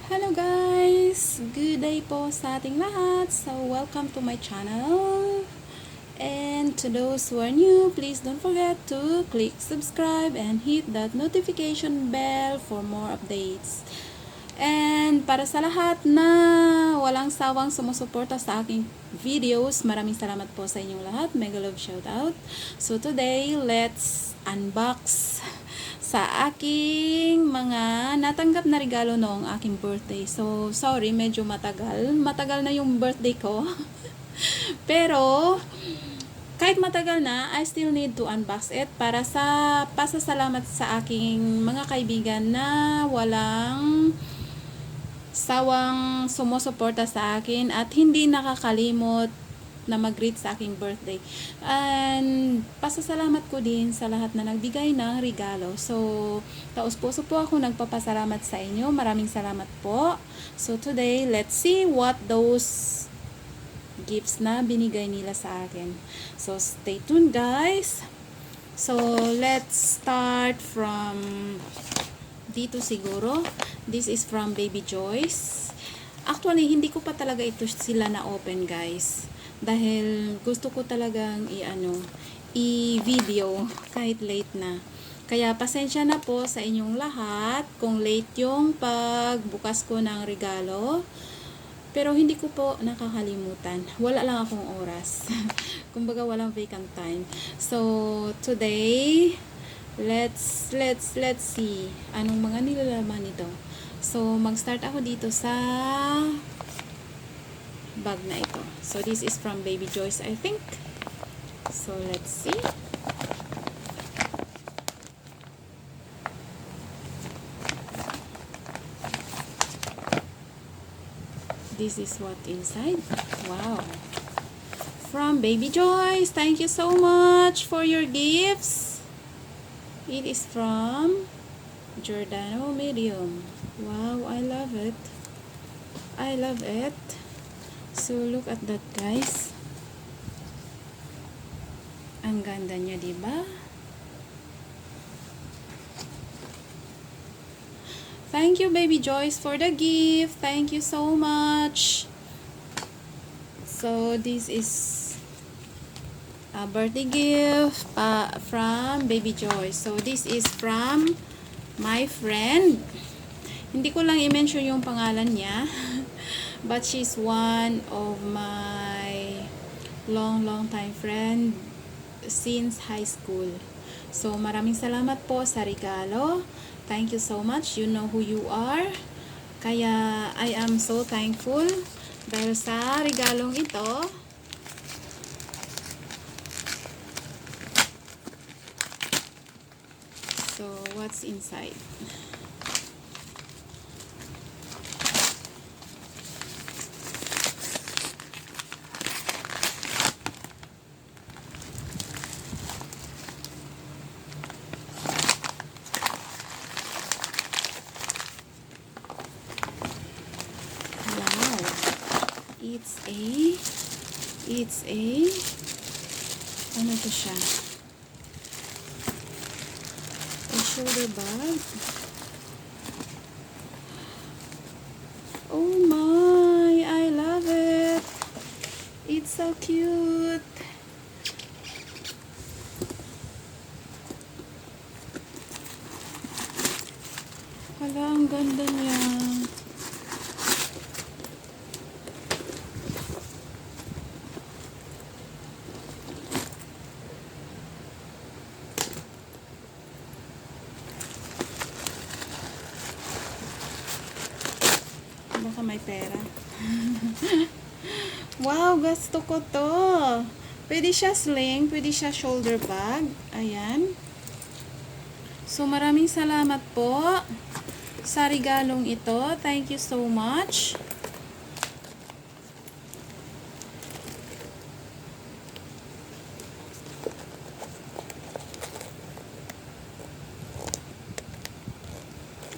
Hello guys! Good day po sa ating lahat. So, welcome to my channel. And to those who are new, please don't forget to click subscribe and hit that notification bell for more updates. And para sa lahat na walang sawang sumusuporta sa aking videos, maraming salamat po sa inyong lahat. Mega love shoutout. So today, let's unbox sa aking mga natanggap na regalo noong aking birthday. So, sorry, medyo matagal. Matagal na yung birthday ko. Pero, kahit matagal na, I still need to unbox it para sa pasasalamat sa aking mga kaibigan na walang sawang sumusuporta sa akin at hindi nakakalimot na mag-greet sa aking birthday. And pasasalamat ko din sa lahat na nagbigay ng regalo. So, taos-puso po ako nagpapasalamat sa inyo. Maraming salamat po. So, today, let's see what those gifts na binigay nila sa akin. So, stay tuned guys. So, let's start from dito siguro. This is from Baby Joyce. Actually, hindi ko pa talaga ito sila na-open guys. Dahil gusto ko talagang i-video kahit late na. Kaya pasensya na po sa inyong lahat kung late yung pagbukas ko ng regalo. Pero hindi ko po nakakalimutan. Wala lang akong oras. Kumbaga walang vacant time. So today, let's see anong mga nilalaman nito. So mag-start ako dito sa bag na ito. So this is from Baby Joyce, I think. So let's see. This is what inside. Wow. From Baby Joyce, thank you so much for your gifts. It is from Giordano Medium. Wow, I love it. I love it. So, look at that, guys. Ang ganda niya, diba? Thank you, Baby Joyce, for the gift. Thank you so much. So, this is a birthday gift from Baby Joyce. So, this is from my friend. Hindi ko lang i-mention yung pangalan niya. But she's one of my long time friend since high school. So, maraming salamat po sa regalo. Thank you so much. You know who you are. Kaya, I am so thankful dahil sa regalong ito. So, what's inside? It's a ano to siya? A shoulder bag. Oh my, I love it. It's so cute. Hala, ang ganda niya. Baka may pera. Wow, gusto ko to. Pwede siya sling, pwede siya shoulder bag. Ayan. So, maraming salamat po sa regalong ito. Thank you so much.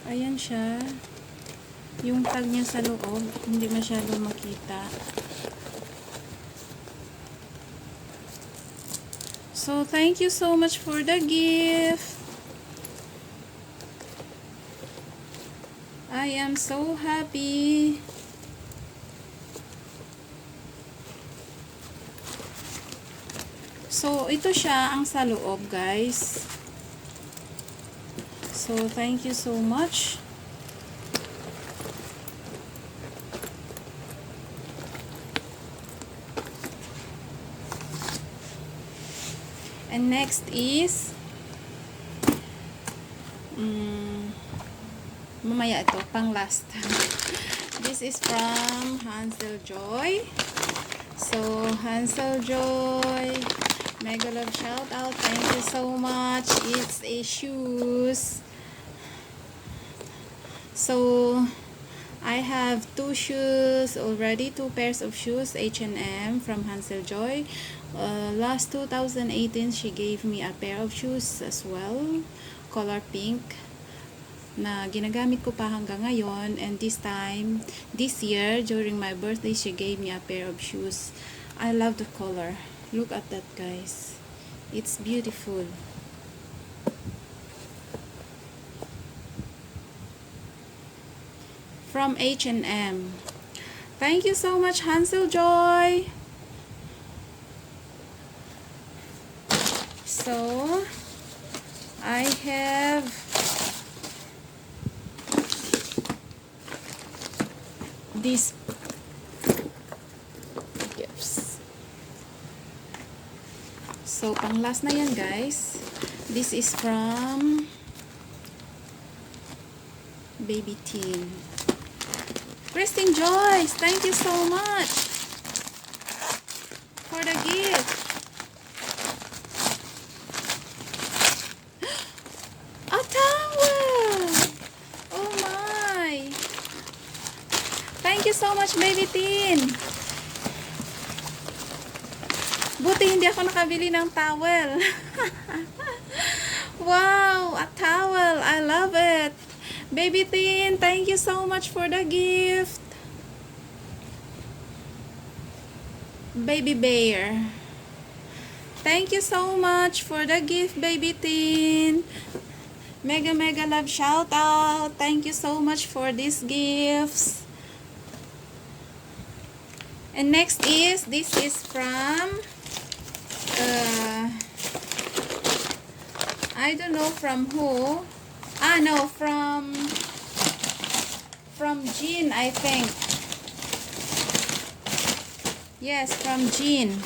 Ayan siya. Yung tag niya sa loob, hindi masyado makita. So, thank you so much for the gift. I am so happy. So, ito siya ang sa loob, guys. So, thank you so much. And next is mamaya ito, pang last. This is from Hansel Joy. So, Hansel Joy, mega love shout out. Thank you so much. It's a shoes. So, I have two shoes already, two pairs of shoes, H&M from Hansel Joy. Last 2018, she gave me a pair of shoes as well, color pink, na ginagamit ko pa hanggang ngayon. And this year, during my birthday, she gave me a pair of shoes. I love the color. Look at that, guys. It's beautiful. From H&M. Thank you so much, Hansel Joy. So, I have these gifts. So, pang last na yan, guys. This is from Baby Teen. Christine Joyce, thank you so much for the gift. A towel! Oh my! Thank you so much, Baby Teen. Buti hindi ako nakabili ng towel. Wow, a towel. I love it. Baby Teen, thank you so much for the gift. Baby Bear, thank you so much for the gift, Baby Teen. Mega love shout out. Thank you so much for these gifts. And next is, this is from I don't know from who. No, from Jean, I think. Yes, from Jean.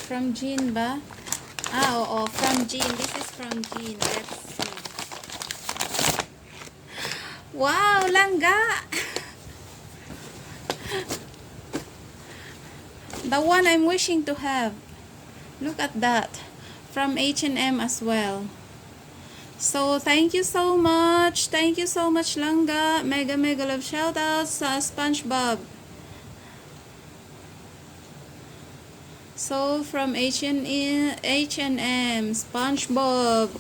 From Jean ba? Oo, from Jean. This is from Jean. Let's see. Wow, langga! The one I'm wishing to have. Look at that. From H&M as well. So, thank you so much. Thank you so much, Langga. Mega love shoutouts sa SpongeBob. So, from H&M, SpongeBob.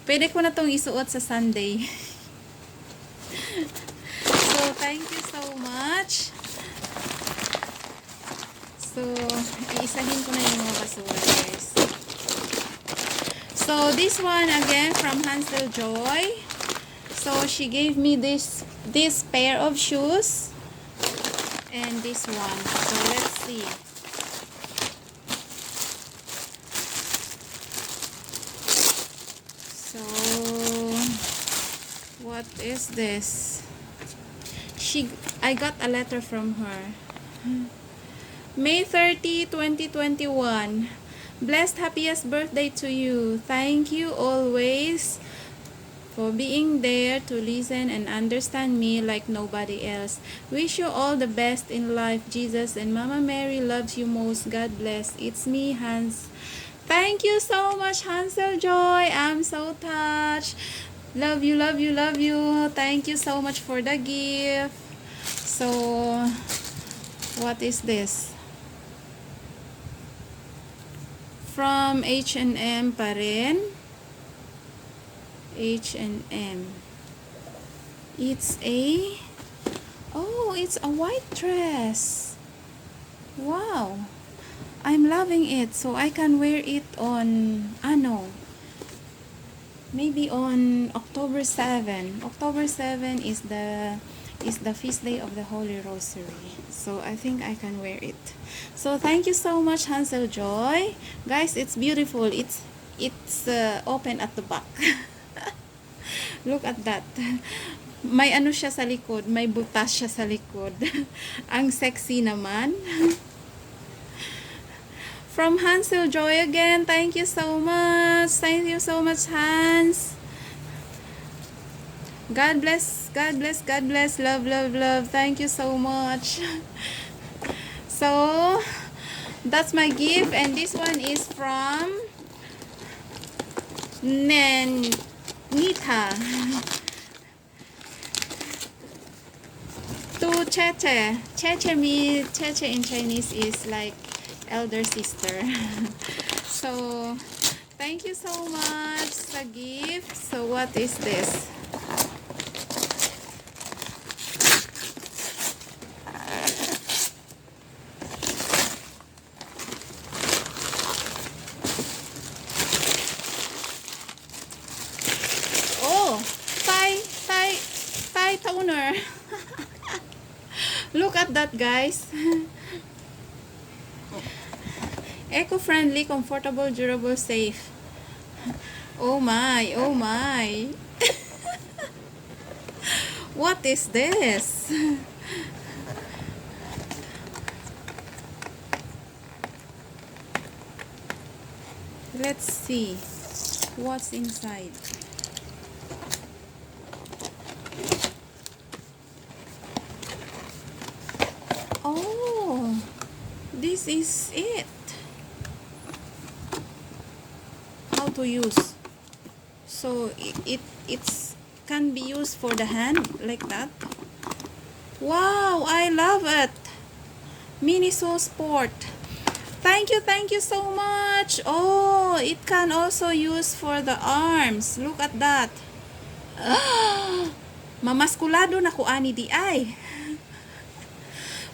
Pwede ko na tong isuot sa Sunday. So, thank you so much. So, iisahin ko na yung mga basura, guys. So, this one again from Hansel Joy. So, she gave me this pair of shoes and this one. So, let's see. So, what is this? I got a letter from her. May 30, 2021. Blessed happiest birthday to you. Thank you always for being there to listen and understand me like nobody else. Wish you all the best in life. Jesus and Mama Mary loves you most. God bless. It's me, Hans. Thank you so much, Hansel Joy. I'm so touched. Love you, love you, love you. Thank you so much for the gift. So, what is this? From H&M pa rin. H&M. It's a white dress. Wow. I'm loving it. So I can wear it on maybe on October 7. October 7 is the feast day of the Holy Rosary. So I think I can wear it. So thank you so much, Hansel Joy. Guys, it's beautiful. It's open at the back. Look at that. May ano siya sa likod, may butas siya sa likod. Ang sexy naman. From Hansel Joy again, thank you so much. Thank you so much, Hans. God bless, God bless, God bless. Love, love, love. Thank you so much. So, that's my gift. And this one is from Nita. To Cheche. Cheche in Chinese is like elder sister. So, thank you so much sa gift. So, what is this? Oh, Thai toner. Look at that, guys. Eco-friendly, comfortable, durable, safe. Oh my, oh my. What is this? Let's see what's inside. Oh, this is it. How to use. So it's can be used for the hand like that. Wow, I love it. Miniso Sport. Thank you so much. Oh, it can also use for the arms. Look at that. Mamaskulado na ko ani di ay.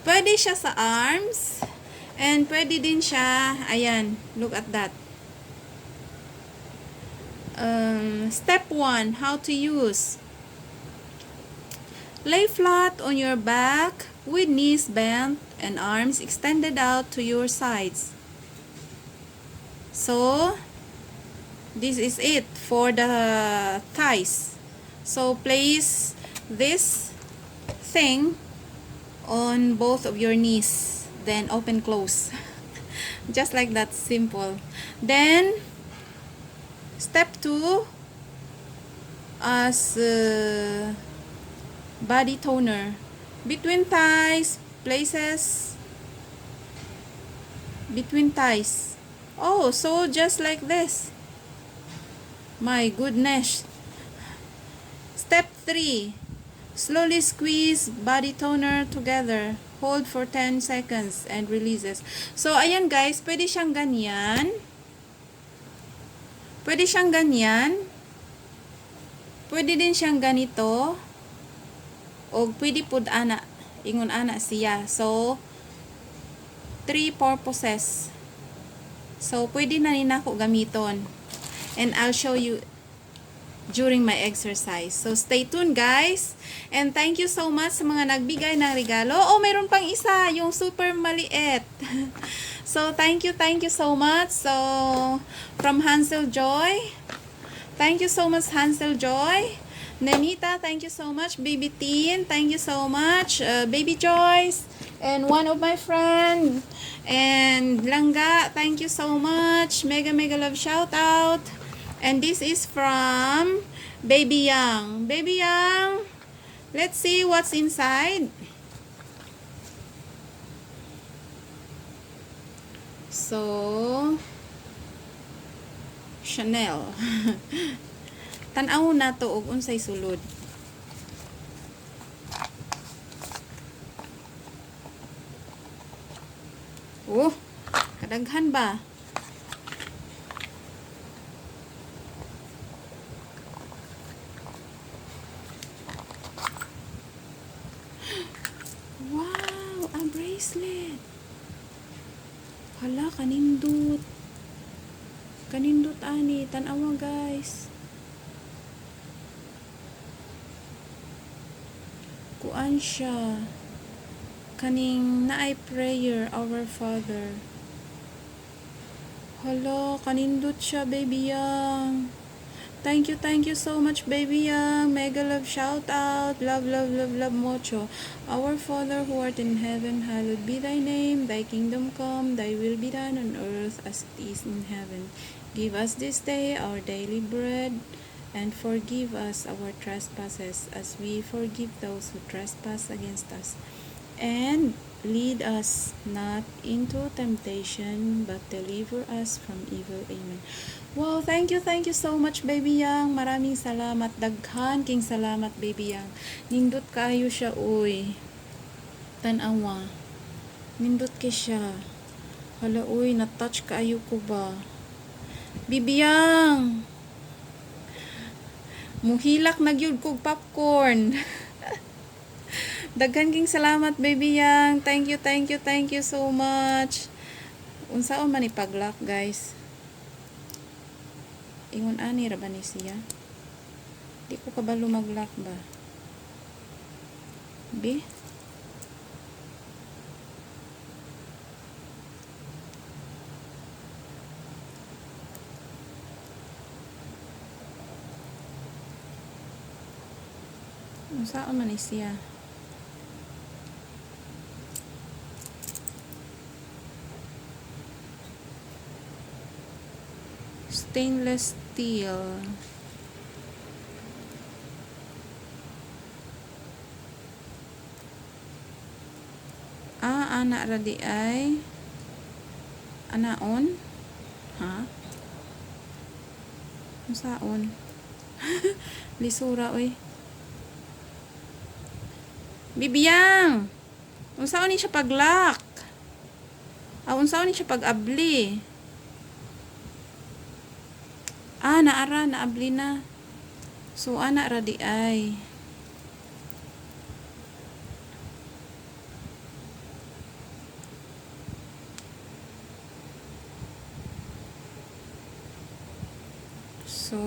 Pwede siya sa arms. And pwede din siya, ayan, look at that. Step 1, how to use. Lay flat on your back with knees bent and arms extended out to your sides. So, this is it for the thighs. So, place this thing on both of your knees, then open close. Just like that, simple. Then step 2 as body toner between thighs, places between thighs. Oh, so just like this. My goodness. Step 3, slowly squeeze body toner together. Hold for 10 seconds and releases. So, ayan guys, pwede siyang ganyan. Pwede siyang ganyan. Pwede din siyang ganito. O pwede pud ana. Ingon ana siya. So, 3 purposes. So, pwede na nina ko gamiton. And I'll show you during my exercise. So, stay tuned guys. And thank you so much sa mga nagbigay ng regalo. Oh, mayroon pang isa. Yung super maliit. So, thank you so much. So, from Hansel Joy. Thank you so much, Hansel Joy. Nenita, thank you so much. Baby Teen, thank you so much. Baby Joyce. And one of my friend. And Langga, thank you so much. Mega love shout out. And this is from Baby Young. Baby Young, let's see what's inside. So, Chanel. Tan-aw na to og unsay sulod. Oh, kadaghan ba? Wow, a bracelet. Hala, kanindot. Kanindot ani, tanawa guys. Kuan siya. Kaning naay prayer, our Father. Hala, kanindot siya, baby yang. Thank you so much, baby yang. Mega love shout out. Love, love, love, love mucho. Our Father who art in heaven, hallowed be thy name. Thy kingdom come, thy will be done on earth as it is in heaven. Give us this day our daily bread, and forgive us our trespasses as we forgive those who trespass against us. And lead us not into temptation, but deliver us from evil. Amen. Wow, thank you so much, baby yang. Maraming salamat. Daghan king salamat, baby yang. Nindot kayo siya, uy. Tanawa. Nindot kay siya. Hala, uy, na-touch kayo ko ba? Baby yang. Muhilak na gyud kog popcorn. Daghan king salamat, baby yang. Thank you so much. Unsaon man ipaglock, guys? Ingon ani ra ba ni siya? Di ko kabalo maglock ba? Bi? Unsaon man ni siya? Stainless steel. Ana ra di ay anaon? Ha? Unsaon? Lisura oy. Bibiyang. Unsaon ni siya paglock? Unsaon ni siya pag-abli? Naara, naabli na. So, ana ra di ay. So,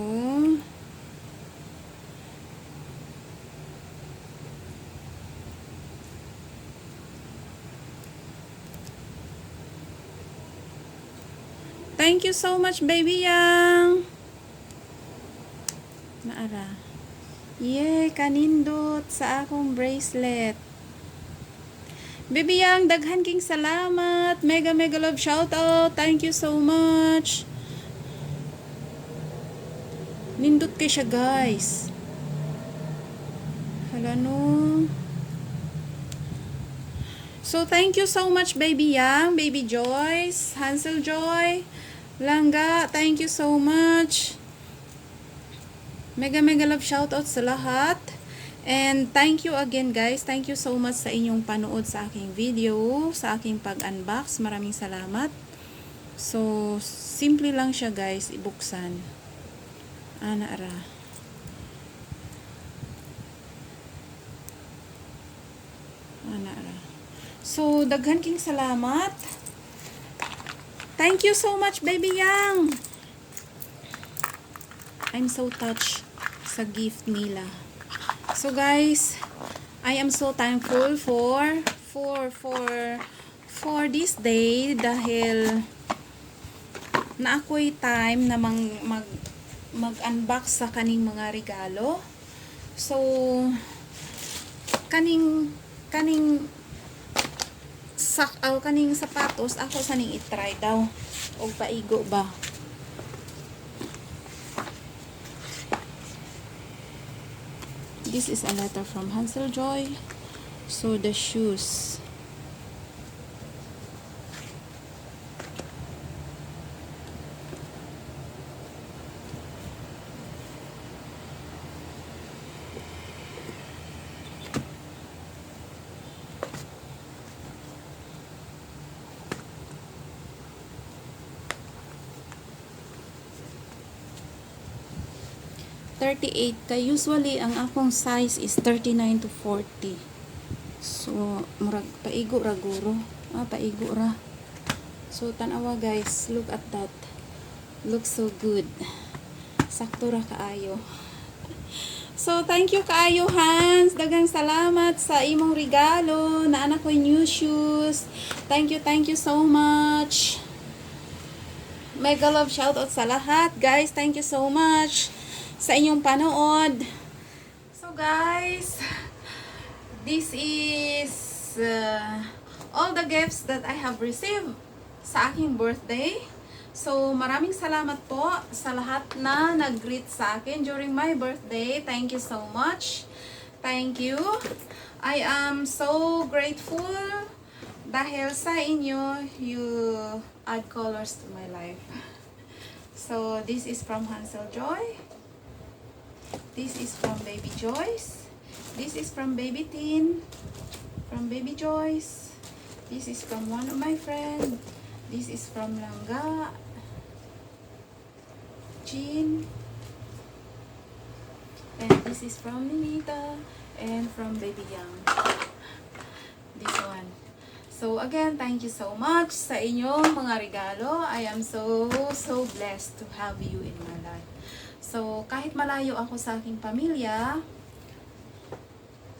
thank you so much, baby yang. Naara. Yay, kanindot sa akong bracelet. Baby yang, daghan king salamat. Mega love shout out. Thank you so much. Nindot kay siya, guys. Hala no. So, thank you so much, baby yang, baby Joyce, Hansel Joy, Langga, thank you so much. Mega love shoutout sa lahat. And thank you again, guys. Thank you so much sa inyong panood sa aking video, sa aking pag-unbox. Maraming salamat. So, simple lang siya, guys, ibuksan. Naara. Naara. So, daghan king salamat. Thank you so much, baby yang. I'm so touched sa gift nila. So guys, I am so thankful for this day dahil na ako'y time na mag-unbox sa kaning mga regalo. So kaning sapatos ako saning i-try daw og paigo ba. This is a letter from Hansel Joy. So the shoes. Usually ang akong size is 39 to 40. So murag paigo ra guro. Paigo ra. So, tanawa guys. Look at that. Looks so good. Sakto ra kaayo. So, thank you kaayo, Hans. Dagang salamat sa imong regalo. Na anak ko new shoes. Thank you so much. Mega love shoutout sa lahat. Guys, thank you so much sa inyong panood. So, guys, this is all the gifts that I have received sa aking birthday. So, maraming salamat po sa lahat na nag-greet sa akin during my birthday. Thank you so much. Thank you. I am so grateful dahil sa inyo, you add colors to my life. So, this is from Hansel Joy. This is from Baby Joyce. This is from Baby Tin. From Baby Joyce. This is from one of my friends. This is from Langga. Jean. And this is from Ninita. And from Baby Young. This one. So again, thank you so much sa inyong mga regalo. I am so blessed to have you in my life. So kahit malayo ako sa aking pamilya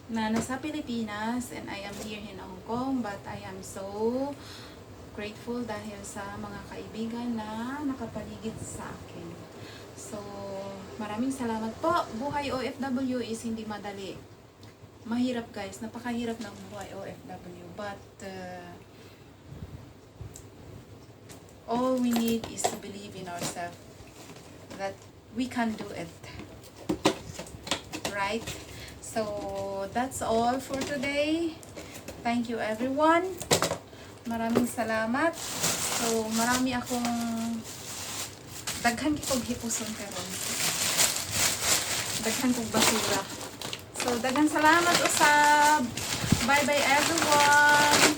na nasa Pilipinas and I am here in Hong Kong, but I am so grateful dahil sa mga kaibigan na nakapaligid sa akin. So, maraming salamat po. Buhay OFW is hindi madali. Mahirap guys, napakahirap ng buhay OFW. But, all we need is to believe in ourselves that we can do it. Right? So, that's all for today. Thank you everyone. Maraming salamat. So, marami akong daghan kong hipuson karon. Daghan kong basura. So, daghan salamat usab. Bye-bye everyone.